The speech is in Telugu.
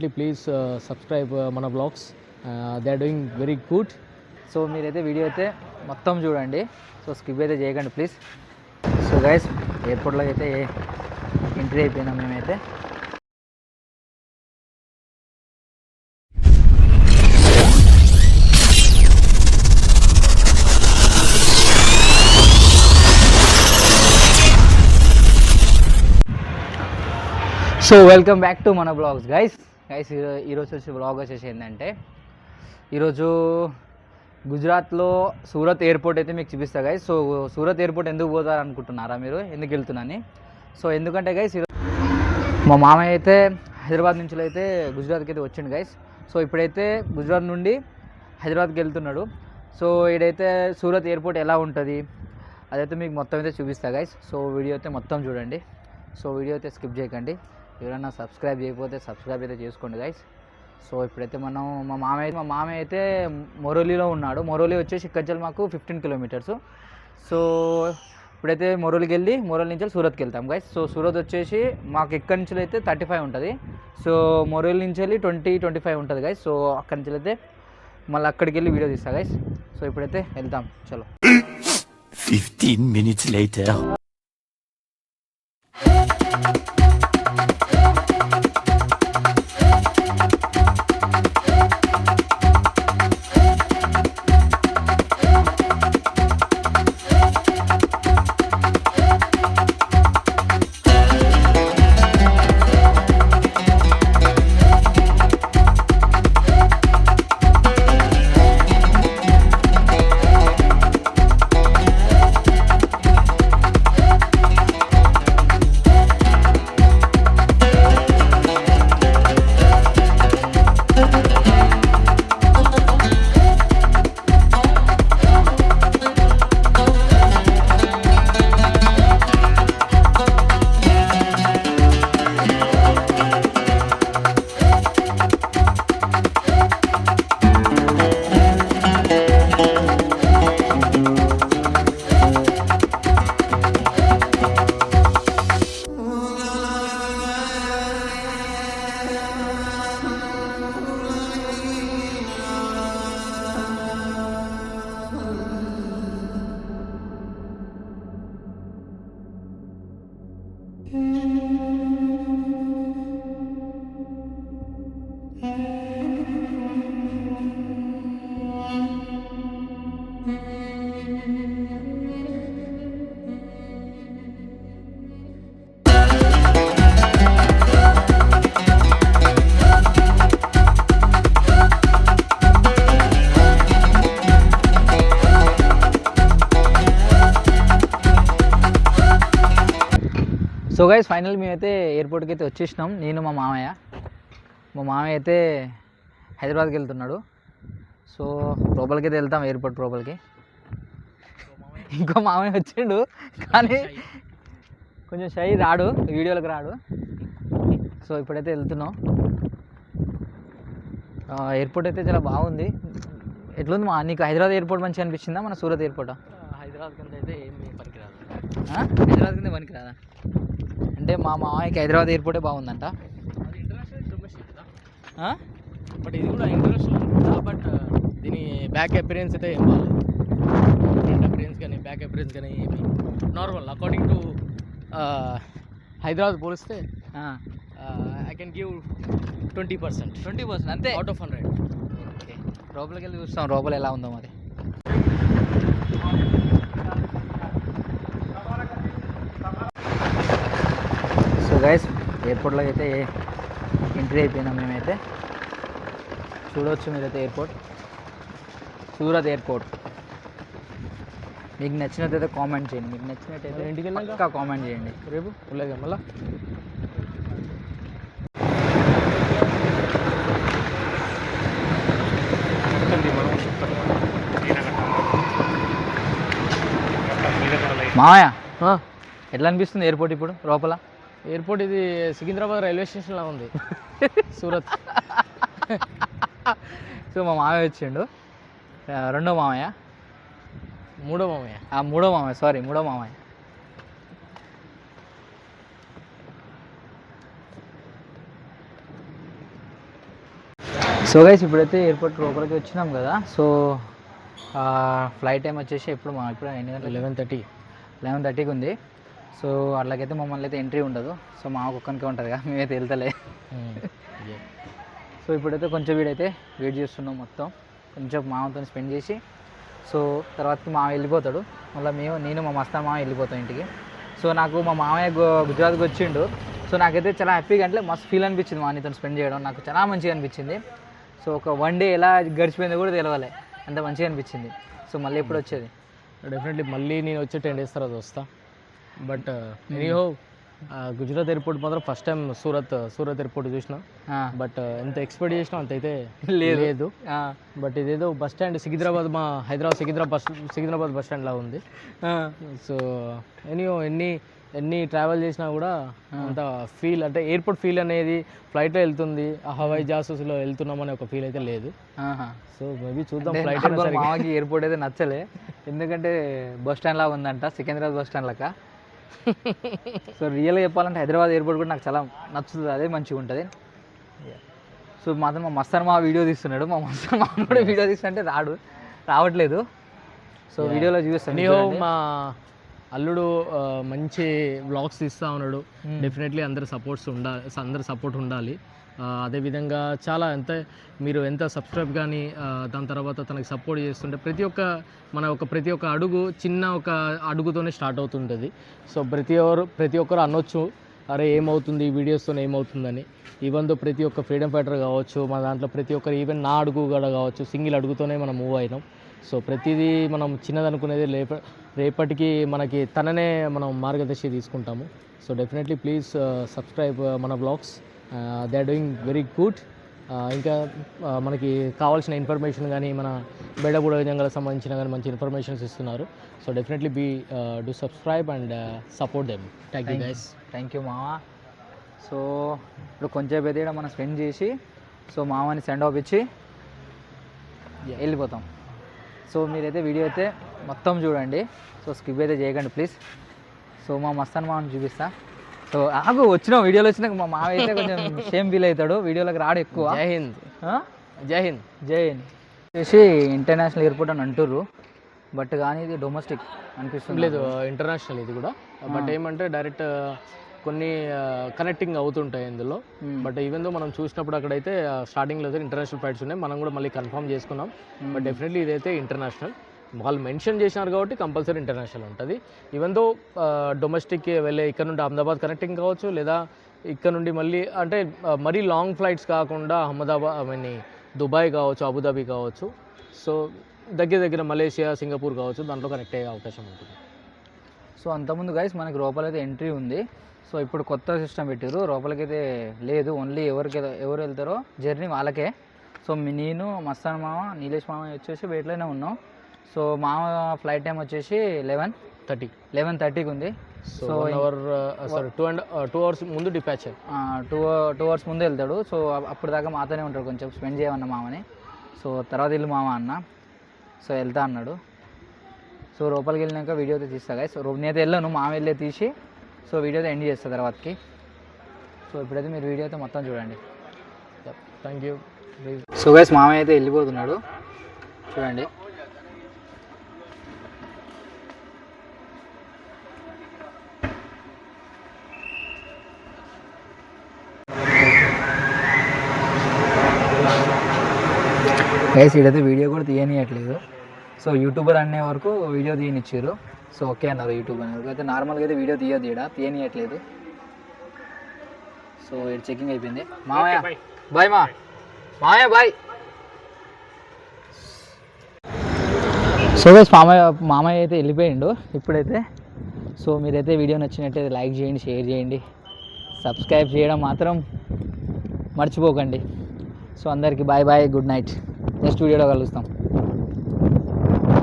Please subscribe మన blogs they are doing very good. So మీరైతే వీడియో అయితే మొత్తం చూడండి, సో స్కిప్ అయితే చేయకండి ప్లీజ్. సో గైస్ ఎయిర్పోర్ట్లో అయితే ఎంట్రీ అయిపోయినాం మేమైతే. సో వెల్కమ్ బ్యాక్ టు మన బ్లాగ్స్ గైస్. ఈరోజు వచ్చే బ్లాగ్ వచ్చేసి ఏంటంటే, ఈరోజు గుజరాత్లో సూరత్ ఎయిర్పోర్ట్ అయితే మీకు చూపిస్తా గైస్. సో సూరత్ ఎయిర్పోర్ట్ ఎందుకు పోతారు అనుకుంటున్నారా మీరు, ఎందుకు వెళ్తున్నాను? సో ఎందుకంటే గైస్ మా మామయ్య అయితే హైదరాబాద్ నుంచి అయితే గుజరాత్కి అయితే వచ్చిండు గైస్. సో ఇప్పుడైతే గుజరాత్ నుండి హైదరాబాద్కి వెళ్తున్నాడు. సో ఇడైతే సూరత్ ఎయిర్పోర్ట్ ఎలా ఉంటుంది అదైతే మీకు మొత్తం అయితే చూపిస్తా గైస్. సో వీడియో అయితే మొత్తం చూడండి, సో వీడియో అయితే స్కిప్ చేయకండి. ఎవరైనా సబ్స్క్రైబ్ చేయకపోతే సబ్స్క్రైబ్ అయితే చేసుకోండి గైస్. సో ఇప్పుడైతే మనం మా మామయ్య అయితే మొరోలీలో ఉన్నాడు. మొరోలీ వచ్చేసి ఇక్కడి మాకు 15 కిలోమీటర్స్. సో ఇప్పుడైతే మొరోలీకి వెళ్ళి మొరోలీ నుంచి సూరత్కి వెళ్తాం గైస్. సో సూరత్ వచ్చేసి మాకు ఇక్కడి నుంచి అయితే 35 ఉంటుంది. సో మొరోలీ నుంచి వెళ్ళి 20-25 ఉంటుంది గైస్. సో అక్కడి నుంచి అయితే మళ్ళీ అక్కడికి వెళ్ళి వీడియో తీస్తా గైస్. సో ఇప్పుడైతే వెళ్తాం, చలో. 15 minutes later. So guys final మేమైతే ఎయిర్పోర్ట్కి అయితే వచ్చేసినాం, నేను మా మామయ్య అయితే హైదరాబాద్కి వెళ్తున్నాడు. సో లోపలికి అయితే వెళ్తాం, ఎయిర్పోర్ట్ లోపలికి. ఇంకో మామయ్య వచ్చిండు కానీ కొంచెం షై, రాడు వీడియోలకు రాడు. సో ఇప్పుడైతే వెళ్తున్నాం. ఎయిర్పోర్ట్ అయితే చాలా బాగుంది. ఎట్లుంది నీకు హైదరాబాద్ ఎయిర్పోర్ట్ మంచిగా అనిపించిందా మన సూరత్ ఎయిర్పోర్టా? హైదరాబాద్ కింద అయితే ఏమి పనికిరాదు. హైదరాబాద్ కింద పనికిరాదా? అంటే మా మామయ్యకి హైదరాబాద్ ఎయిర్పోర్టే బాగుందంట. అది ఇంటర్నేషనల్ డొమెస్టిక్ కదా, బట్ ఇది కూడా ఇంటర్నేషనల్ కదా. బట్ దీని బ్యాక్ అపిరియన్స్ అయితే ఏం బాగాలేదు. ఫ్రంట్ అపిరియన్స్ కానీ బ్యాక్ అపిరియన్స్ కానీ ఏమి నార్మల్. అకార్డింగ్ టు హైదరాబాద్ పోలిస్తే ఐ కెన్ గివ్ 20% అంతే అవుట్ ఆఫ్ 100. ఓకే, లోపలికి వెళ్ళి చూస్తాం లోపల ఎలా ఉందో మరి. సో గైస్ ఎయిర్పోర్ట్లో అయితే ఎంట్రీ అయిపోయినాం మేమైతే. చూడవచ్చు మీరైతే ఎయిర్పోర్ట్, సూరత్ ఎయిర్పోర్ట్. మీకు నచ్చినట్టయితే కామెంట్ చేయండి, మీకు నచ్చినట్టయితే ఇంటికి ఇంకా కామెంట్ చేయండి. రేపు లేదు మళ్ళీ మామయ్య ఎట్లా అనిపిస్తుంది ఎయిర్పోర్ట్ ఇప్పుడు లోపల? ఎయిర్పోర్ట్ ఇది సికింద్రాబాద్ రైల్వే స్టేషన్లా ఉంది సూరత్. సో మా మామయ్య వచ్చిండు, రెండో మామయ్య, మూడో మామయ్య, మూడో మామయ్య. సో గైస్ ఇప్పుడైతే ఎయిర్పోర్ట్ లోపలికి వచ్చినాం కదా. సో ఫ్లైట్ టైం వచ్చేసి ఇప్పుడు ఎన్ని గంటలు? 11:30కి ఉంది. సో అట్లాగైతే మమ్మల్ని అయితే ఎంట్రీ ఉండదు. సో మా ఒక్కనికే ఉంటుంది కదా, మేమైతే వెళ్తలే. సో ఇప్పుడైతే కొంచెం వీడైతే వెయిట్ చేస్తున్నాం, మొత్తం కొంచెం మామతో స్పెండ్ చేసి సో తర్వాతకి మామ వెళ్ళిపోతాడు. మళ్ళీ నేను మా మస్తాన్ మామ వెళ్ళిపోతాం ఇంటికి. సో నాకు మా మామయ్య గుజరాత్కి వచ్చిండు. సో నాకైతే చాలా హ్యాపీగా, అంటే మస్తు ఫీల్ అనిపించింది మా నీతో స్పెండ్ చేయడం. నాకు చాలా మంచిగా అనిపించింది. సో ఒక 1 డే ఎలా గడిచిపోయిందో కూడా తెలవాలి, అంత మంచిగా అనిపించింది. సో మళ్ళీ ఎప్పుడు వచ్చేది? డెఫినెట్లీ మళ్ళీ నేను వచ్చి 10 days తర్వాత వస్తా. బట్ ఎనీహో గుజరాత్ ఎయిర్పోర్ట్ మాత్రం ఫస్ట్ టైం సూరత్ ఎయిర్పోర్ట్ చూసిన. బట్ ఎంత ఎక్స్పెక్ట్ చేసినా అంత అయితే లేదు. బట్ ఇదేదో బస్ స్టాండ్ సికింద్రాబాద్, మా సికింద్రాబాద్ బస్ స్టాండ్ లాగా ఉంది. సో ఎనీహో ఎన్ని ట్రావెల్ చేసినా కూడా అంత ఫీల్, అంటే ఎయిర్పోర్ట్ ఫీల్ అనేది ఫ్లైట్లో వెళ్తుంది, హవాయి జాసూస్లో వెళ్తున్నామని ఒక ఫీల్ అయితే లేదు. సో మేబీ చూద్దాం. ఫ్లైట్ మామకి ఎయిర్పోర్ట్ అయితే నచ్చలే, ఎందుకంటే బస్ స్టాండ్ లాగా ఉందంట, సికింద్రాబాద్ బస్ స్టాండ్ లాగా. సో రియల్గా చెప్పాలంటే హైదరాబాద్ ఎయిర్పోర్ట్ కూడా నాకు చాలా నచ్చుతుంది, అదే మంచిగా ఉంటుంది. సో మాత్రం మా మస్తాన్ మా వీడియో తీస్తున్నాడు, మా మస్తాన్ మా కూడా వీడియో తీస్తుంటే రావట్లేదు. సో వీడియోలో చూపిస్తాను. మా అల్లుడు మంచి వ్లాగ్స్ తీస్తూ ఉన్నాడు. డెఫినెట్లీ అందరి సపోర్ట్ ఉండాలి. అదేవిధంగా చాలా మీరు ఎంత సబ్స్క్రైబ్ కానీ దాని తర్వాత తనకి సపోర్ట్ చేస్తుంటే ప్రతి ఒక్క అడుగు చిన్న ఒక అడుగుతోనే స్టార్ట్ అవుతుంటుంది. సో ప్రతి ఒక్కరు అనొచ్చు, అరే ఏమవుతుంది ఈ వీడియోస్తో ఏమవుతుందని. ఈవెన్ దో ప్రతి ఒక్క ఫ్రీడమ్ ఫైటర్ కావచ్చు, మన దాంట్లో ప్రతి ఒక్కరు, ఈవెన్ నా అడుగు కూడా కావచ్చు, సింగిల్ అడుగుతోనే మనం మూవ్ అయినాం. సో ప్రతిదీ మనం చిన్నదనుకునేది రేపటికి మనకి తననే మనం మార్గదర్శి తీసుకుంటాము. సో డెఫినెట్లీ ప్లీజ్ సబ్స్క్రైబ్ మన blogs, they are doing very good. ఇంకా మనకి కావాల్సిన ఇన్ఫర్మేషన్ కానీ మన బెడగూడ జంగలకు సంబంధించిన కానీ మంచి ఇన్ఫర్మేషన్స్ ఇస్తున్నారు. So definitely do subscribe and support them. Thank you guys. Thank you మామ. సో ఇప్పుడు కొంచెం అయితే మనం స్పెండ్ చేసి సో మామని సెండ్ ఆఫ్ ఇచ్చి వెళ్ళిపోతాం. సో మీరైతే వీడియో అయితే మొత్తం చూడండి, సో స్కిప్ అయితే చేయకండి ప్లీజ్. సో మా మస్తాన్ మామని చూపిస్తా. సో వచ్చిన వీడియోలో వచ్చినాక మా మామ అయితే కొంచెం సేమ్ ఫీల్ అవుతాడు, వీడియోలోకి రాడు ఎక్కువ. జై హింద్ వచ్చేసి ఇంటర్నేషనల్ ఎయిర్పోర్ట్ అని అంటుర్రు, బట్ కానీ ఇది డొమెస్టిక్ అనిపిస్తుంది. లేదు, ఇంటర్నేషనల్ ఇది కూడా. బట్ ఏమంటే డైరెక్ట్ కొన్ని కనెక్టింగ్ అవుతుంటాయి ఇందులో. బట్ ఈవెన్ దో మనం చూసినప్పుడు అక్కడైతే స్టార్టింగ్లో అయితే ఇంటర్నేషనల్ ఫ్లైట్స్ ఉన్నాయి, మనం కూడా మళ్ళీ కన్ఫర్మ్ చేసుకున్నాం. బట్ డెఫినెట్లీ ఇదైతే ఇంటర్నేషనల్, వాళ్ళు మెన్షన్ చేసినారు కాబట్టి కంపల్సరీ ఇంటర్నేషనల్ ఉంటుంది. ఈవెన్ దో డొమెస్టిక్కి వెళ్ళే ఇక్కడ నుండి అహ్మదాబాద్ కనెక్టింగ్ కావచ్చు, లేదా ఇక్కడ నుండి మళ్ళీ అంటే మరీ లాంగ్ ఫ్లైట్స్ కాకుండా దుబాయ్ కావచ్చు, అబుదాబి కావచ్చు, సో దగ్గర మలేషియా, సింగపూర్ కావచ్చు, దాంట్లో కనెక్ట్ అయ్యే అవకాశం ఉంటుంది. సో అంతకుముందు గైస్ మనకి లోపలైతే ఎంట్రీ ఉంది. సో ఇప్పుడు కొత్త సిస్టమ్ పెట్టారు, లోపలికైతే లేదు, ఓన్లీ ఎవరు వెళ్తారో జర్నీ వాళ్ళకే. సో నేను మస్తాన్ మామ, నీలేష్ మామ వచ్చేసి వెయిట్లోనే ఉన్నాం. సో మామ ఫ్లైట్ టైం వచ్చేసి 11:30కి ఉంది. సో 2 hours ముందు డిపాచ్, 2 hours ముందు వెళ్తాడు. సో అప్పుడు దాకా మాతోనే ఉంటాడు, కొంచెం స్పెండ్ చేయమన్న మామని. సో తర్వాత ఇల్లు మామ అన్న, సో వెళ్తా అన్నాడు. సో లోపలికి వెళ్ళినాక వీడియో అయితే తీస్తా గైస్. సో నేనైతే వెళ్ళాను, మామ వెళ్ళే తీసి సో వీడియో అయితే ఎండ్ చేస్తా తర్వాతకి. సో ఇప్పుడైతే మీరు వీడియో అయితే మొత్తం చూడండి. Thank you. సో గైస్ మామ అయితే వెళ్ళిపోతున్నాడు, చూడండి. గైస్ ఇదైతే వీడియో కూడా తీయనియట్లేదు. సో యూట్యూబర్ అనే వరకు వీడియో తీయనిచ్చారు. సో ఓకే అన్నారు యూట్యూబ్ అనే వరకు. అయితే నార్మల్గా అయితే వీడియో తీయనియట్లేదు. సో ఇది చెకింగ్ అయిపోయింది. మామయ్య బాయ్, మామయ్య బాయ్. సో గైస్ మామయ్య అయితే వెళ్ళిపోయిండు ఇప్పుడైతే. సో మీరైతే వీడియో నచ్చినట్టయితే లైక్ చేయండి, షేర్ చేయండి, సబ్స్క్రైబ్ చేయడం మాత్రం మర్చిపోకండి. సో అందరికీ బాయ్, గుడ్ నైట్. నెక్స్ట్ వీడియోలో కలుస్తాం.